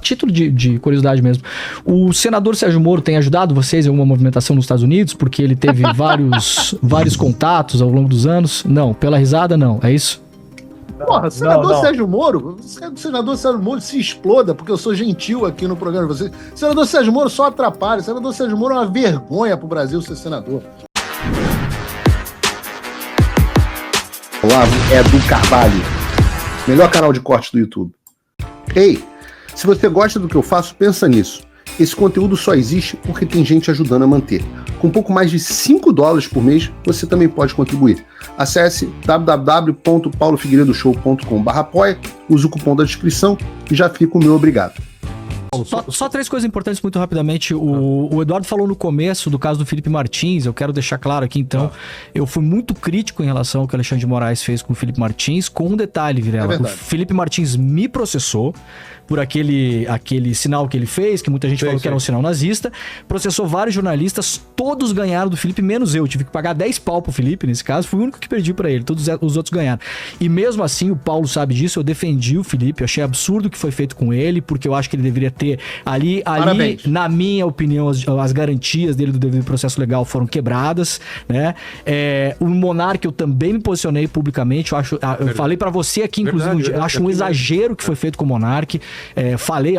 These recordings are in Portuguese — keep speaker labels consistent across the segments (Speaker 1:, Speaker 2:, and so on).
Speaker 1: título de curiosidade mesmo. O senador Sérgio Moro tem ajudado vocês em alguma movimentação nos Estados Unidos? Porque ele teve vários contatos ao longo dos anos? Não, pela risada não, é isso?
Speaker 2: Porra, senador Sérgio Moro, senador Sérgio Moro se exploda, porque eu sou gentil aqui no programa de vocês. Senador Sérgio Moro só atrapalha. Senador Sérgio Moro é uma vergonha pro Brasil ser senador.
Speaker 3: Olá, é do Carvalho, melhor canal de corte do YouTube. Ei, se você gosta do que eu faço, pensa nisso. Esse conteúdo só existe porque tem gente ajudando a manter. Com pouco mais de $5 por mês, você também pode contribuir. Acesse www.paulofigueiredoshow.com/apoia, use o cupom da descrição e já fica o meu obrigado.
Speaker 1: Só 3 coisas importantes muito rapidamente. O Eduardo falou no começo do caso do Felipe Martins, eu quero deixar claro aqui então, eu fui muito crítico em relação ao que o Alexandre de Moraes fez com o Felipe Martins, com um detalhe, Vilela. O Felipe Martins me processou por aquele sinal que ele fez, que muita gente falou que era um sinal nazista, processou vários jornalistas, todos ganharam do Felipe, menos eu. Tive que pagar 10 pau pro Felipe, nesse caso, fui o único que perdi pra ele, todos os outros ganharam. E mesmo assim, o Paulo sabe disso, eu defendi o Felipe, eu achei absurdo o que foi feito com ele, porque eu acho que ele deveria ter ali na minha opinião, as garantias dele do devido processo legal foram quebradas, né? O Monark eu também me posicionei publicamente, eu falei pra você aqui, inclusive, eu acho um exagero o que foi feito com o Monark.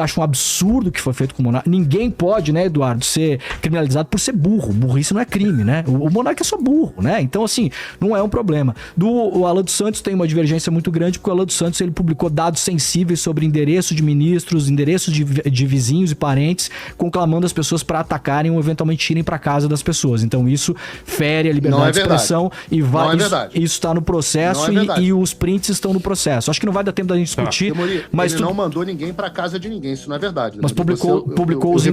Speaker 1: Acho um absurdo o que foi feito com o Monark. Ninguém pode, né, Eduardo, ser criminalizado por ser burro. Burrice não é crime, né? O Monark é só burro, né? Então, assim, não é um problema. O Alan dos Santos tem uma divergência muito grande, porque o Alan dos Santos ele publicou dados sensíveis sobre endereço de ministros, endereços de vizinhos e parentes, conclamando as pessoas para atacarem ou eventualmente irem para casa das pessoas. Então, isso fere a liberdade de expressão e vai. Isso está no processo e os prints estão no processo. Acho que não vai dar tempo da gente discutir, mas
Speaker 2: ele não mandou ninguém pra casa de ninguém, isso não é verdade.
Speaker 1: Mas publicou os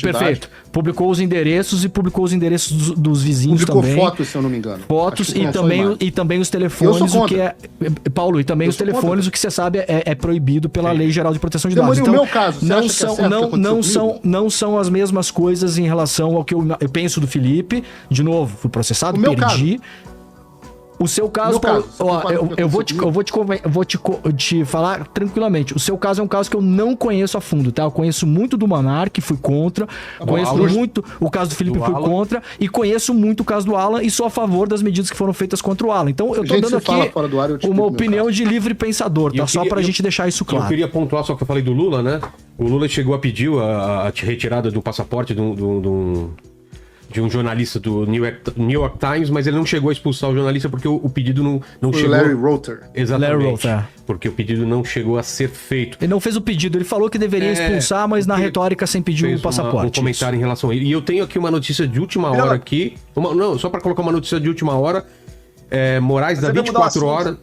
Speaker 1: perfeito. Publicou os endereços e publicou os endereços dos vizinhos também. Publicou
Speaker 2: fotos, se eu não me engano.
Speaker 1: Fotos e também os telefones, o que é... Paulo, e também os telefones, o que você sabe é proibido pela Lei Geral de Proteção de Dados.
Speaker 2: Então, no meu caso,
Speaker 1: não são as mesmas coisas em relação ao que eu penso do Felipe. De novo, fui processado, perdi. O seu caso, eu vou te falar tranquilamente. O seu caso é um caso que eu não conheço a fundo, tá? Eu conheço muito do Monark, fui contra. Conheço muito o caso do Felipe, fui contra. E conheço muito o caso do Alan e sou a favor das medidas que foram feitas contra o Alan. Então eu tô dando aqui uma opinião de livre pensador, tá? Só pra gente deixar isso claro.
Speaker 4: Eu queria pontuar só que eu falei do Lula, né? O Lula chegou a pedir a retirada do passaporte de um jornalista do New York Times, mas ele não chegou a expulsar o jornalista porque o pedido não chegou...
Speaker 2: Larry Roter.
Speaker 4: Exatamente. Porque o pedido não chegou a ser feito.
Speaker 1: Ele não fez o pedido, ele falou que deveria expulsar, mas na retórica sem pedir o passaporte.
Speaker 4: Um comentário em relação a ele. E eu tenho aqui uma notícia de última hora aqui. Só para colocar uma notícia de última hora. Moraes da 24 horas...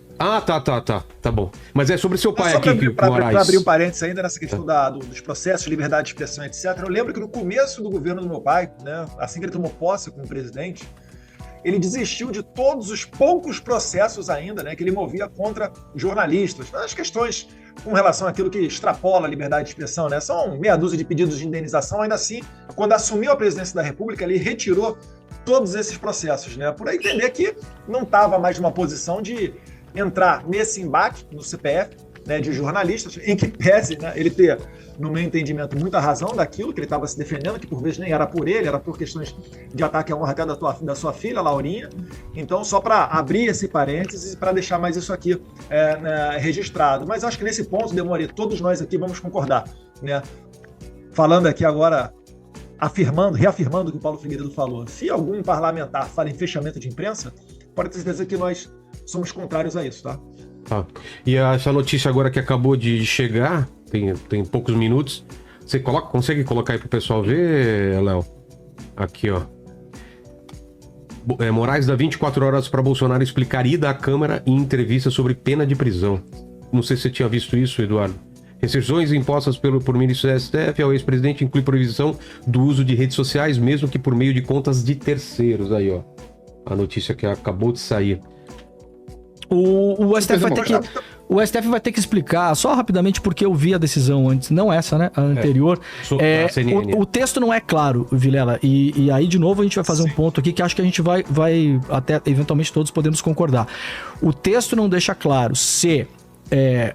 Speaker 4: Tá bom. Mas é sobre seu pai aqui, Moraes.
Speaker 5: Para abrir um parênteses ainda nessa questão dos processos, liberdade de expressão, etc. Eu lembro que no começo do governo do meu pai, né, assim que ele tomou posse como presidente, ele desistiu de todos os poucos processos ainda, né, que ele movia contra jornalistas. As questões com relação àquilo que extrapola a liberdade de expressão, né, são meia dúzia de pedidos de indenização. Ainda assim, quando assumiu a presidência da República, ele retirou todos esses processos, né, por entender que não estava mais numa posição de entrar nesse embate no CPF, né, de jornalistas, em que pese, né, ele ter, no meu entendimento, muita razão daquilo que ele estava se defendendo, que por vezes nem era por ele, era por questões de ataque à honra até da sua filha, Laurinha. Então, só para abrir esse parênteses e para deixar mais isso aqui registrado. Mas acho que nesse ponto, Demori, todos nós aqui vamos concordar, né? Falando aqui agora, reafirmando o que o Paulo Figueiredo falou. Se algum parlamentar fala em fechamento de imprensa, pode ter certeza que nós somos contrários a isso, tá?
Speaker 4: E essa notícia agora que acabou de chegar, tem poucos minutos, você consegue colocar aí pro pessoal ver, Léo? Aqui, ó. Moraes dá 24 horas para Bolsonaro explicar ida à Câmara em entrevista sobre pena de prisão. Não sei se você tinha visto isso, Eduardo. Restrições impostas por ministro do STF ao ex-presidente inclui proibição do uso de redes sociais, mesmo que por meio de contas de terceiros. Aí, ó. A notícia que acabou de sair.
Speaker 1: O STF vai ter que explicar, só rapidamente, porque eu vi a decisão antes, não essa, né? A anterior. O texto não é claro, Vilela, e aí, de novo, a gente vai fazer um ponto aqui que acho que a gente vai até, eventualmente, todos podemos concordar. O texto não deixa claro se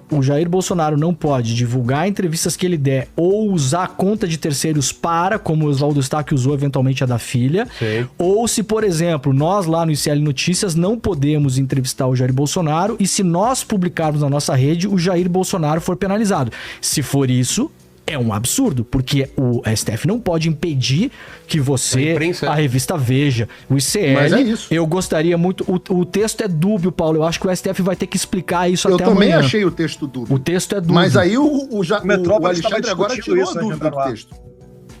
Speaker 1: o Jair Bolsonaro não pode divulgar entrevistas que ele der ou usar a conta de terceiros como o Oswaldo Stack usou eventualmente a da filha,
Speaker 4: Sim.
Speaker 1: ou se, por exemplo, nós lá no ICL Notícias não podemos entrevistar o Jair Bolsonaro e se nós publicarmos na nossa rede, o Jair Bolsonaro for penalizado. Se for isso, é um absurdo, porque o STF não pode impedir que você, a revista Veja, o ICL...
Speaker 2: Mas é isso.
Speaker 1: Eu gostaria muito... O texto é dúbio, Paulo. Eu acho que o STF vai ter que explicar isso até amanhã.
Speaker 2: Eu também achei o texto dúbio.
Speaker 1: O texto é dúbio.
Speaker 2: Mas aí o
Speaker 5: Metrópolis
Speaker 2: Alexandre agora tirou a dúvida do texto.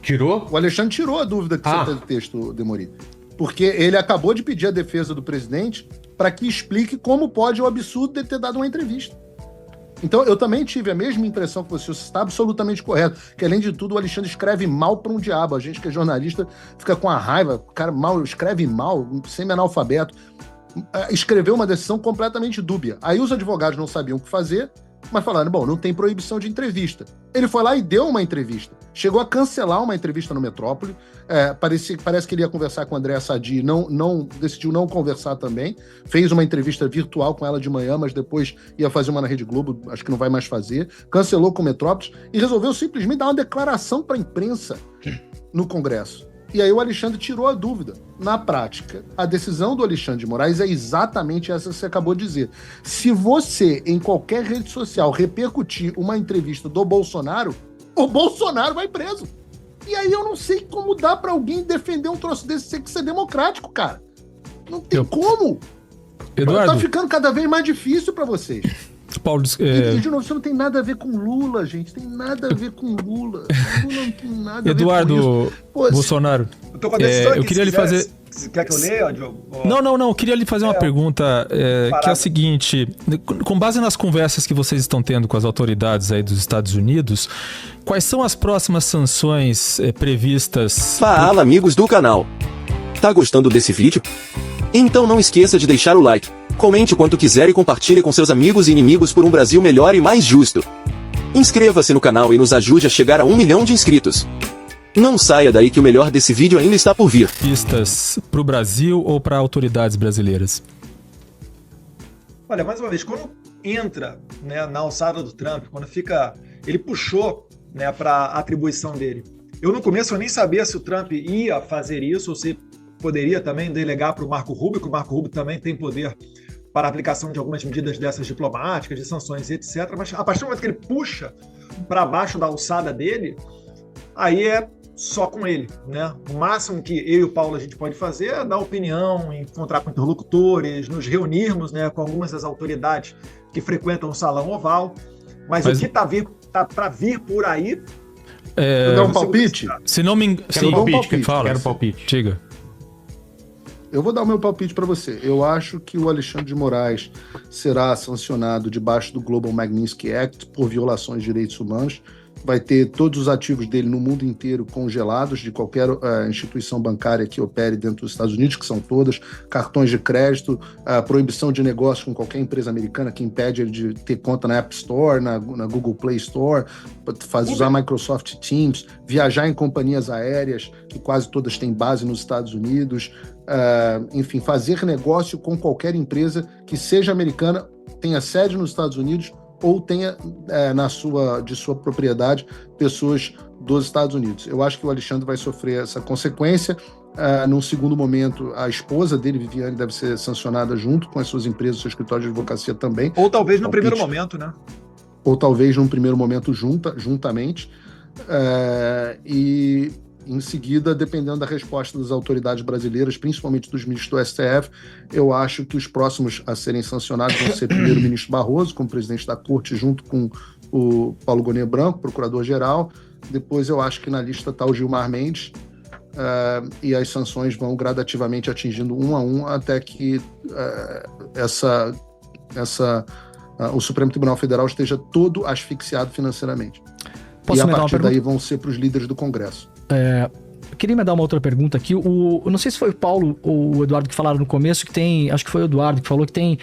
Speaker 4: Tirou?
Speaker 2: O Alexandre tirou a dúvida que você tem do texto, Demori. Porque ele acabou de pedir a defesa do presidente para que explique como pode o absurdo de ter dado uma entrevista. Então, eu também tive a mesma impressão que você está absolutamente correto, que além de tudo o Alexandre escreve mal para um diabo. A gente que é jornalista fica com a raiva, o cara escreve mal, semi-analfabeto. Escreveu uma decisão completamente dúbia. Aí os advogados não sabiam o que fazer, mas falaram, bom, não tem proibição de entrevista. Ele foi lá e deu uma entrevista. Chegou a cancelar uma entrevista no Metrópole. Parece que ele ia conversar com a Andréa Sadi, decidiu não conversar também. Fez uma entrevista virtual com ela de manhã, mas depois ia fazer uma na Rede Globo, acho que não vai mais fazer. Cancelou com o Metrópolis e resolveu simplesmente dar uma declaração para a imprensa no Congresso. E aí o Alexandre tirou a dúvida. Na prática, a decisão do Alexandre de Moraes é exatamente essa que você acabou de dizer. Se você, em qualquer rede social, repercutir uma entrevista do Bolsonaro, o Bolsonaro vai preso. E aí eu não sei como dá pra alguém defender um troço desse sem ser democrático, cara. Não tem como.
Speaker 6: Eduardo,
Speaker 2: tá ficando cada vez mais difícil pra vocês.
Speaker 6: Paulo,
Speaker 2: E de novo, isso não tem nada a ver com Lula, gente. Tem nada a ver com Lula. Lula não tem nada a ver com isso.
Speaker 6: Bolsonaro,
Speaker 5: Eu tô com a decisão aqui,
Speaker 6: eu queria lhe fazer...
Speaker 5: Você quer que eu leia, Diogo?
Speaker 6: Não, eu queria lhe fazer uma pergunta, que é a seguinte, com base nas conversas que vocês estão tendo com as autoridades aí dos Estados Unidos, quais são as próximas sanções previstas?
Speaker 7: Fala, amigos do canal. Tá gostando desse vídeo? Então não esqueça de deixar o like, comente quanto quiser e compartilhe com seus amigos e inimigos por um Brasil melhor e mais justo. Inscreva-se no canal e nos ajude a chegar a 1 milhão de inscritos. Não saia daí que o melhor desse vídeo ainda está por vir.
Speaker 6: Pistas para o Brasil ou para autoridades brasileiras?
Speaker 5: Olha, mais uma vez, quando entra, né, na alçada do Trump, quando fica... Ele puxou, né, para a atribuição dele. Eu no começo eu nem sabia se o Trump ia fazer isso ou se poderia também delegar para o Marco Rubio, que o Marco Rubio também tem poder para a aplicação de algumas medidas dessas diplomáticas, de sanções e etc. Mas a partir do momento que ele puxa para baixo da alçada dele, aí é só com ele, né? O máximo que eu e o Paulo a gente pode fazer é dar opinião, encontrar com interlocutores, nos reunirmos, né, com algumas das autoridades que frequentam o Salão Oval. Mas o que tá para vir por aí...
Speaker 2: Dá um palpite?
Speaker 6: Se não me engano...
Speaker 4: Quero palpite.
Speaker 6: Diga.
Speaker 2: Eu vou dar o meu palpite para você. Eu acho que o Alexandre de Moraes será sancionado debaixo do Global Magnitsky Act por violações de direitos humanos. Vai ter todos os ativos dele no mundo inteiro congelados de qualquer instituição bancária que opere dentro dos Estados Unidos, que são todas, cartões de crédito, proibição de negócio com qualquer empresa americana que impede ele de ter conta na App Store, na Google Play Store, usar Microsoft Teams, viajar em companhias aéreas, que quase todas têm base nos Estados Unidos, enfim, fazer negócio com qualquer empresa que seja americana, tenha sede nos Estados Unidos ou tenha de sua propriedade pessoas dos Estados Unidos. Eu acho que o Alexandre vai sofrer essa consequência. Num segundo momento, a esposa dele, Viviane, deve ser sancionada junto com as suas empresas, seu escritório de advocacia também.
Speaker 5: Ou talvez no primeiro momento, né?
Speaker 2: Ou talvez num primeiro momento juntamente. E em seguida, dependendo da resposta das autoridades brasileiras, principalmente dos ministros do STF, eu acho que os próximos a serem sancionados vão ser primeiro o ministro Barroso, como presidente da Corte, junto com o Paulo Gonet Branco, procurador-geral. Depois eu acho que na lista está o Gilmar Mendes, e as sanções vão gradativamente atingindo um a um até que o Supremo Tribunal Federal esteja todo asfixiado financeiramente.
Speaker 1: Posso
Speaker 2: e a
Speaker 1: me dar uma
Speaker 2: partir
Speaker 1: pergunta?
Speaker 2: daí vão ser para os líderes do Congresso.
Speaker 1: Eu queria me dar uma outra pergunta aqui. Eu não sei se foi o Paulo ou o Eduardo que falaram no começo, que tem... Acho que foi o Eduardo que falou que tem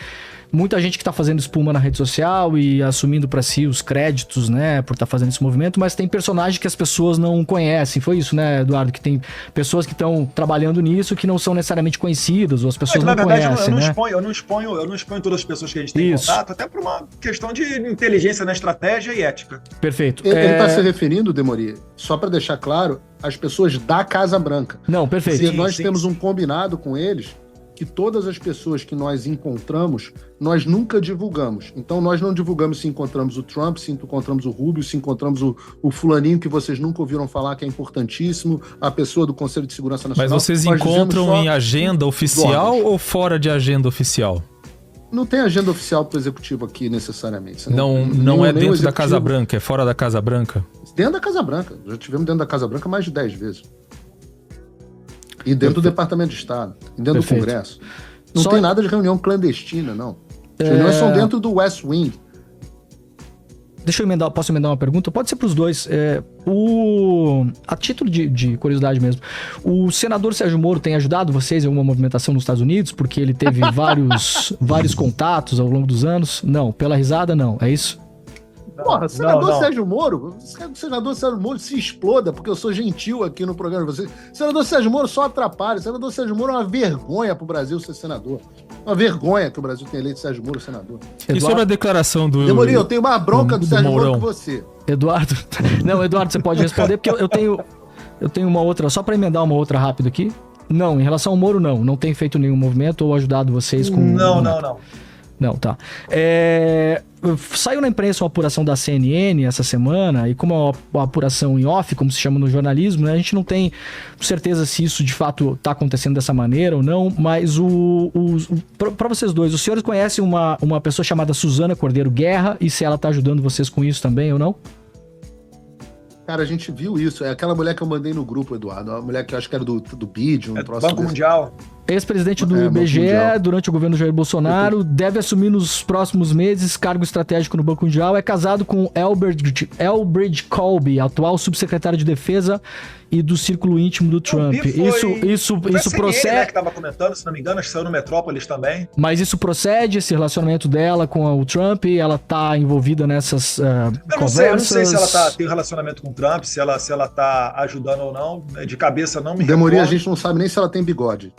Speaker 1: muita gente que tá fazendo espuma na rede social e assumindo pra si os créditos, né, por estar fazendo esse movimento, mas tem personagens que as pessoas não conhecem. Foi isso, né, Eduardo? Que tem pessoas que estão trabalhando nisso que não são necessariamente conhecidas, ou as pessoas não conhecem, né?
Speaker 5: Eu não exponho todas as pessoas que a gente tem em contato, até por uma questão de inteligência na estratégia e ética.
Speaker 1: Perfeito.
Speaker 2: Ele tá se referindo, Demori, só para deixar claro, às pessoas da Casa Branca.
Speaker 1: Não, perfeito.
Speaker 2: Se nós temos um combinado com eles, que todas as pessoas que nós encontramos, nós nunca divulgamos. Então nós não divulgamos se encontramos o Trump, se encontramos o Rubio, se encontramos o fulaninho que vocês nunca ouviram falar, que é importantíssimo, a pessoa do Conselho de Segurança Nacional.
Speaker 6: Mas vocês encontram em agenda oficial ou fora de agenda oficial?
Speaker 2: Não tem agenda oficial para o executivo aqui, necessariamente.
Speaker 6: Não é dentro da Casa Branca, é fora da Casa Branca?
Speaker 2: Dentro da Casa Branca. Já tivemos dentro da Casa Branca mais de 10 vezes. E dentro do Departamento de Estado, e dentro do Congresso. Não tem nada de reunião clandestina, não. As reuniões são dentro do West Wing.
Speaker 1: Deixa eu emendar, posso emendar uma pergunta? Pode ser para os dois. A título de curiosidade mesmo, o senador Sérgio Moro tem ajudado vocês em alguma movimentação nos Estados Unidos? Porque ele teve vários contatos ao longo dos anos? Não, pela risada não, é isso?
Speaker 2: Porra, senador Sérgio Moro, senador Sérgio Moro se exploda, porque eu sou gentil aqui no programa de vocês. Senador Sérgio Moro só atrapalha. Senador Sérgio Moro é uma vergonha pro Brasil ser senador. Uma vergonha que o Brasil tenha eleito Sérgio Moro senador.
Speaker 6: E sobre a declaração do...
Speaker 2: Demori, eu tenho uma bronca do Sérgio Moro que você.
Speaker 1: Eduardo, você pode responder, porque eu tenho uma outra, só para emendar uma outra rápido aqui. Não, em relação ao Moro, não tem feito nenhum movimento ou ajudado vocês com...
Speaker 5: Não.
Speaker 1: Não, tá. Saiu na imprensa uma apuração da CNN essa semana, e como é uma apuração em off, como se chama no jornalismo, né, a gente não tem certeza se isso de fato está acontecendo dessa maneira ou não, mas para vocês dois, os senhores conhecem uma pessoa chamada Suzana Cordeiro Guerra, e se ela está ajudando vocês com isso também ou não?
Speaker 2: Cara, a gente viu isso. É aquela mulher que eu mandei no grupo, Eduardo. A mulher que eu acho que era do BID,
Speaker 5: Banco Mundial.
Speaker 1: Ex-presidente do IBGE, durante o governo Jair Bolsonaro, deve assumir nos próximos meses cargo estratégico no Banco Mundial. É casado com Elbridge Colby, atual subsecretário de Defesa e do círculo íntimo do Trump. Isso procede...
Speaker 5: né, que estava comentando, se não me engano, acho que saiu no Metrópolis também.
Speaker 1: Mas isso procede, esse relacionamento dela com o Trump? Ela está envolvida nessas conversas?
Speaker 5: Eu não sei se ela tem um relacionamento com o Trump, se ela tá ajudando ou não. De cabeça não me
Speaker 2: Demori, a gente não sabe nem se ela tem bigode.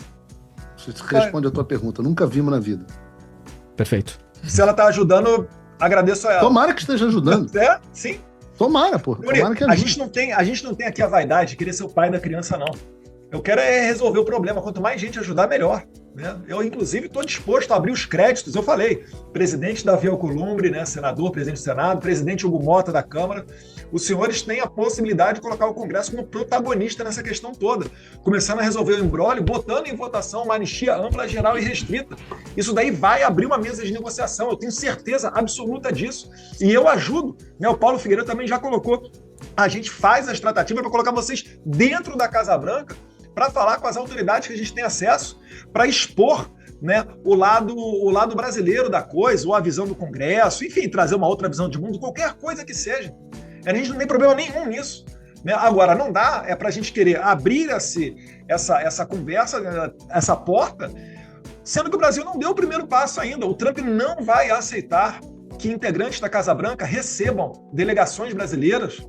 Speaker 2: Isso responde a tua pergunta. Nunca vimos na vida.
Speaker 1: Perfeito.
Speaker 5: Se ela tá ajudando, agradeço a ela.
Speaker 2: Tomara que esteja ajudando.
Speaker 5: Sim.
Speaker 2: Tomara, pô. Tomara que ajude.
Speaker 5: A gente não tem aqui a vaidade de querer ser o pai da criança, não. Eu quero resolver o problema. Quanto mais gente ajudar, melhor. Né? Eu, inclusive, estou disposto a abrir os créditos. Eu falei, presidente Davi Alcolumbre, né, senador, presidente do Senado, presidente Hugo Mota da Câmara, os senhores têm a possibilidade de colocar o Congresso como protagonista nessa questão toda, começando a resolver o imbróglio, botando em votação uma anistia ampla, geral e restrita. Isso daí vai abrir uma mesa de negociação, eu tenho certeza absoluta disso. E eu ajudo, né? O Paulo Figueiredo também já colocou, a gente faz as tratativas para colocar vocês dentro da Casa Branca, para falar com as autoridades que a gente tem acesso, para expor, né, o lado brasileiro da coisa, ou a visão do Congresso, enfim, trazer uma outra visão de mundo, qualquer coisa que seja. A gente não tem problema nenhum nisso. Né? Agora, não dá para a gente querer abrir essa conversa, essa porta, sendo que o Brasil não deu o primeiro passo ainda. O Trump não vai aceitar que integrantes da Casa Branca recebam delegações brasileiras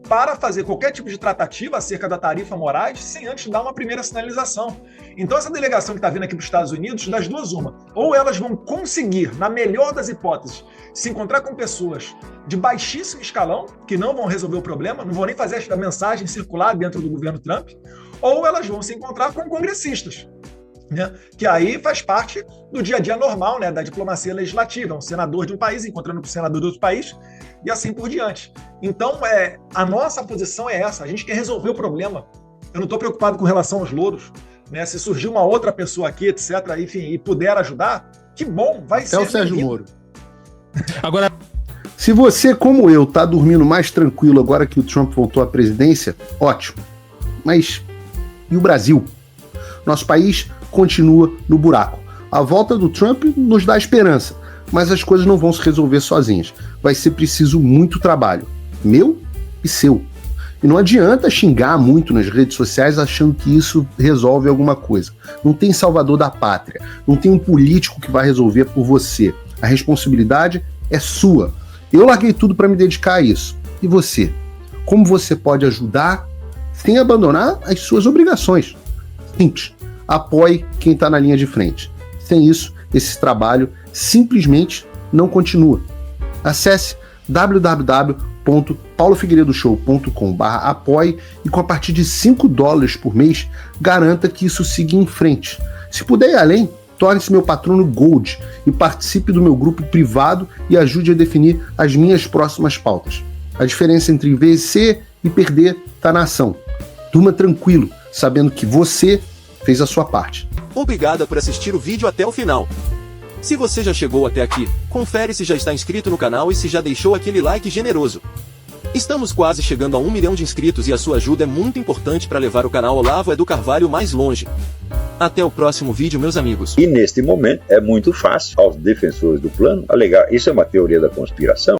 Speaker 5: para fazer qualquer tipo de tratativa acerca da tarifa Moraes sem antes dar uma primeira sinalização. Então essa delegação que está vindo aqui para os Estados Unidos, das duas uma, ou elas vão conseguir, na melhor das hipóteses, se encontrar com pessoas de baixíssimo escalão, que não vão resolver o problema, não vão nem fazer a mensagem circular dentro do governo Trump, ou elas vão se encontrar com congressistas, né? Que aí faz parte do dia a dia normal, né, da diplomacia legislativa, um senador de um país encontrando com o senador de outro país e assim por diante. Então, a nossa posição é essa, a gente quer resolver o problema. Eu não estou preocupado com relação aos louros, né? Se surgir uma outra pessoa aqui, etc., enfim, e puder ajudar, que bom, vai ser.
Speaker 2: É o Sérgio Moro.
Speaker 6: Agora,
Speaker 3: se você, como eu, tá dormindo mais tranquilo agora que o Trump voltou à presidência, ótimo. Mas e o Brasil? Nosso país continua no buraco. A volta do Trump nos dá esperança, mas as coisas não vão se resolver sozinhas. Vai ser preciso muito trabalho, meu e seu. E não adianta xingar muito nas redes sociais achando que isso resolve alguma coisa. Não tem salvador da pátria, não tem um político que vai resolver por você. A responsabilidade é sua. Eu larguei tudo para me dedicar a isso. E você? Como você pode ajudar sem abandonar as suas obrigações? Simples. Apoie quem está na linha de frente. Sem isso, esse trabalho simplesmente não continua. Acesse www.paulofigueiredoshow.com/apoie e com a partir de $5 por mês, garanta que isso siga em frente. Se puder ir além, torne-se meu patrono Gold e participe do meu grupo privado e ajude a definir as minhas próximas pautas. A diferença entre vencer e perder está na ação. Durma tranquilo, sabendo que você fez a sua parte.
Speaker 7: Obrigada por assistir o vídeo até o final. Se você já chegou até aqui, confere se já está inscrito no canal e se já deixou aquele like generoso. Estamos quase chegando a 1 milhão de inscritos e a sua ajuda é muito importante para levar o canal Olavo Edu Carvalho mais longe. Até o próximo vídeo, meus amigos.
Speaker 8: E neste momento é muito fácil aos defensores do plano alegar isso é uma teoria da conspiração.